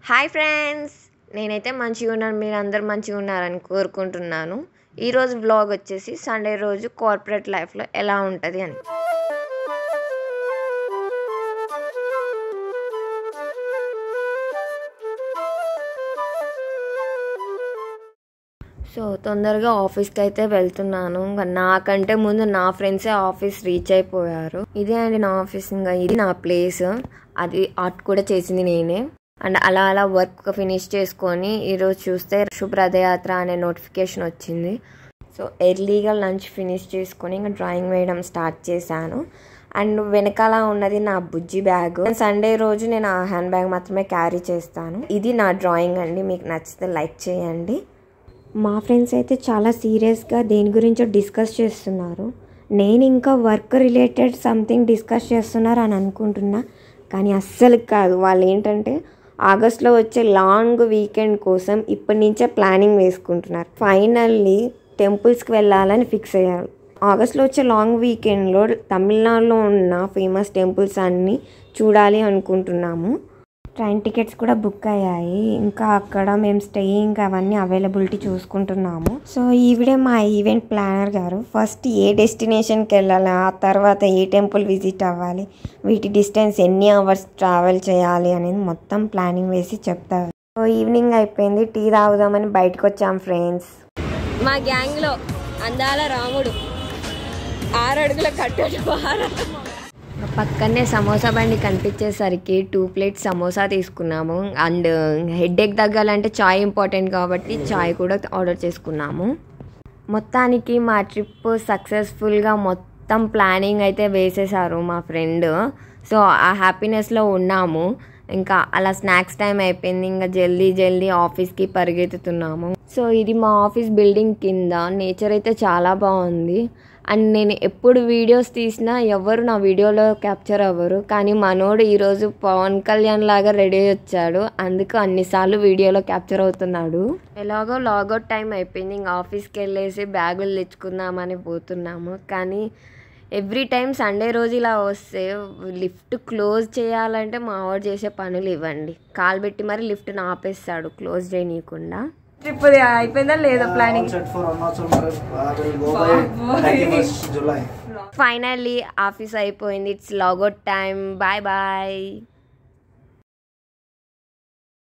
Hi friends, నేనైతే మంచిగా ఉన్నాను. మీరు అందరు మంచిగా ఉన్నారని కోరుకుంటున్నాను. ఈరోజు వ్లాగ్ వచ్చేసి సండే రోజు కార్పొరేట్ లైఫ్లో ఎలా ఉంటుంది అని. సో తొందరగా ఆఫీస్కి అయితే వెళ్తున్నాను. ఇంకా నాకంటే ముందు నా ఫ్రెండ్సే ఆఫీస్ రీచ్ అయిపోయారు. ఇదే అండి నా ఆఫీస్, ఇంకా ఇది నా ప్లేస్. అది ఆర్ట్ కూడా చేసింది నేనే. అండ్ అలా వర్క్ ఫినిష్ చేసుకొని ఈరోజు చూస్తే శుభ్రదయాత్ర అనే నోటిఫికేషన్ వచ్చింది. సో ఎర్లీగా లంచ్ ఫినిష్ చేసుకొని ఇంకా డ్రాయింగ్ వేయడం స్టార్ట్ చేశాను. అండ్ వెనకాల ఉన్నది నా బుజ్జి బ్యాగ్. సండే రోజు నేను ఆ హ్యాండ్ బ్యాగ్ మాత్రమే క్యారీ చేస్తాను. ఇది నా డ్రాయింగ్ అండి. మీకు నచ్చితే లైక్ చేయండి. మా ఫ్రెండ్స్ అయితే చాలా సీరియస్గా దేని గురించో డిస్కస్ చేస్తున్నారు. నేను ఇంకా వర్క్ రిలేటెడ్ సంథింగ్ డిస్కస్ చేస్తున్నారు అని అనుకుంటున్నా, కానీ అస్సలు కాదు. వాళ్ళు ఏంటంటే ఆగస్ట్లో వచ్చే లాంగ్ వీకెండ్ కోసం ఇప్పటి నుంచే ప్లానింగ్ వేసుకుంటున్నారు. ఫైనల్లీ టెంపుల్స్కి వెళ్ళాలని ఫిక్స్ అయ్యారు. ఆగస్ట్లో వచ్చే లాంగ్ వీకెండ్లో తమిళనాడులో ఉన్న ఫేమస్ టెంపుల్స్ అన్నీ చూడాలి అనుకుంటున్నాము. ట్రైన్ టికెట్స్ కూడా బుక్ అయ్యాయి. ఇంకా అక్కడ మేము స్టేయింగ్ అవన్నీ అవైలబిలిటీ చూసుకుంటున్నాము. సో ఈవిడే మా ఈవెంట్ ప్లానర్ గారు ఫస్ట్ ఏ డెస్టినేషన్కి వెళ్ళాలి, ఆ తర్వాత ఏ టెంపుల్ విజిట్ అవ్వాలి, వీటి డిస్టెన్స్ ఎన్ని అవర్స్ ట్రావెల్ చేయాలి అనేది మొత్తం ప్లానింగ్ వేసి చెప్తారు. సో ఈవినింగ్ అయిపోయింది, టీ తాగుదామని బయటకు వచ్చాం ఫ్రెండ్స్. మా గ్యాంగ్లో అందాల రాముడు 6 అడుగుల కట్టడు. పక్కనే సమోసా బండి కనిపించేసరికి 2 ప్లేట్స్ సమోసా తీసుకున్నాము. అండ్ హెడేక్ తగ్గాలంటే చాయ్ ఇంపార్టెంట్ కాబట్టి చాయ్ కూడా ఆర్డర్ చేసుకున్నాము. మొత్తానికి మా ట్రిప్ సక్సెస్ఫుల్గా మొత్తం ప్లానింగ్ అయితే వేసేసారు మా ఫ్రెండ్. సో ఆ హ్యాపీనెస్లో ఉన్నాము. ఇంకా అలా స్నాక్స్ టైం అయిపోయింది. ఇంకా జల్దీ ఆఫీస్కి పరిగెత్తుతున్నాము. సో ఇది మా ఆఫీస్ బిల్డింగ్ కింద. నేచర్ అయితే చాలా బాగుంది. అండ్ నేను ఎప్పుడు వీడియోస్ తీసినా ఎవరు నా వీడియోలో క్యాప్చర్ అవ్వరు, కానీ మనోడు ఈరోజు పవన్ కళ్యాణ్ లాగా రెడీ వచ్చాడు. అందుకు అన్నిసార్లు వీడియోలో క్యాప్చర్ అవుతున్నాడు. ఎలాగో లాగౌట్ టైం అయిపోయింది. ఇంకా ఆఫీస్కి వెళ్ళేసి బ్యాగులు తెచ్చుకుందామని పోతున్నాము. కానీ ఎవ్రీ టైం సండే రోజు ఇలా వస్తే లిఫ్ట్ క్లోజ్ చేయాలంటే మా వాడు చేసే పనులు ఇవ్వండి. కాలు పెట్టి మరి లిఫ్ట్ని ఆపేస్తాడు క్లోజ్ చేయనీయకుండా. ట్రిప్ అయిపోయిందా లేదా ప్లానింగ్? ఫైనల్లీ ఆఫీస్ అయిపోయింది. It's logout time. Bye bye.